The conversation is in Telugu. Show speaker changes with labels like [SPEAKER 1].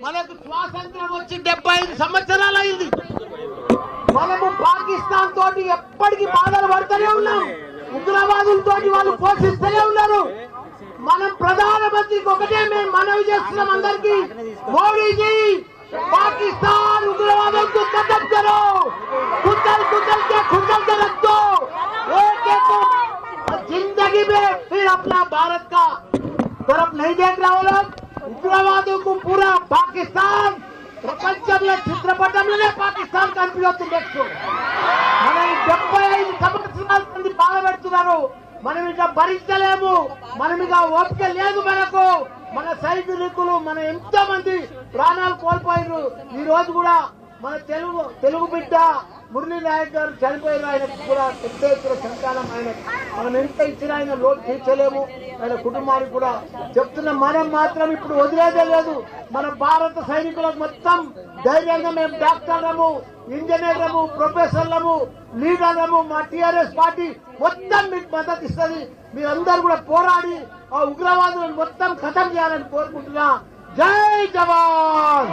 [SPEAKER 1] మనకు స్వాతంత్రం వచ్చి 75 సంవత్సరాలు అయింది. మనము పాకిస్తాన్ తోటి ఎప్పటికీ బాధలు పడుతూనే ఉన్నాం. ఉగ్రవాదులతో వాళ్ళు పోషిస్తూనే ఉన్నారు. మనం ప్రధానమంత్రికి ఒకటే మేము మనవి చేస్తున్నాం అందరికీ, మోడీజీ पाकिस्तान उग्रवादों को खत्म करो, कुचल कुचल के खुचल के रख दो। एक जिंदगी में फिर अपना भारत का तरफ नहीं देख रहा हो लोग। उग्रवादों को पूरा पाकिस्तान ప్రపంచంలో చిత్రపటంలోనే పాకిస్తాన్ కనిపిస్తుంది. నెక్స్ట్ మనం 75 సంవత్సరాల మంది బాధ పెడుతున్నారు. మనం ఇక భరించలేము. మనం ఇక ఓపిక లేదు మనకు. మన సైనికులు మన ఎంతో మంది ప్రాణాలు కోల్పోయారు. ఈ రోజు కూడా మన తెలుగు బిడ్డ మురళీ నాయక్ గారు చనిపోయారు. ఆయనకు కూడా పెద్ద ఎత్తున సంతానం. ఆయన మనం ఎంత ఇచ్చినా ఆయన లోటు తీర్చలేము. ఆయన కుటుంబానికి కూడా చెప్తున్న మనం మాత్రం ఇప్పుడు వదిలేదే లేదు. మన భారత సైనికులకు మొత్తం ధైర్యంగా మేము డాక్టర్లము, ఇంజనీర్లము, ప్రొఫెసర్లము, లీడర్లము, మా టీఆర్ఎస్ పార్టీ మొత్తం మీకు మద్దతు ఇస్తుంది. మీరందరూ కూడా పోరాడి ఆ ఉగ్రవాదులను మొత్తం ఖతం చేయాలని కోరుకుంటున్నా. జై జవాన్.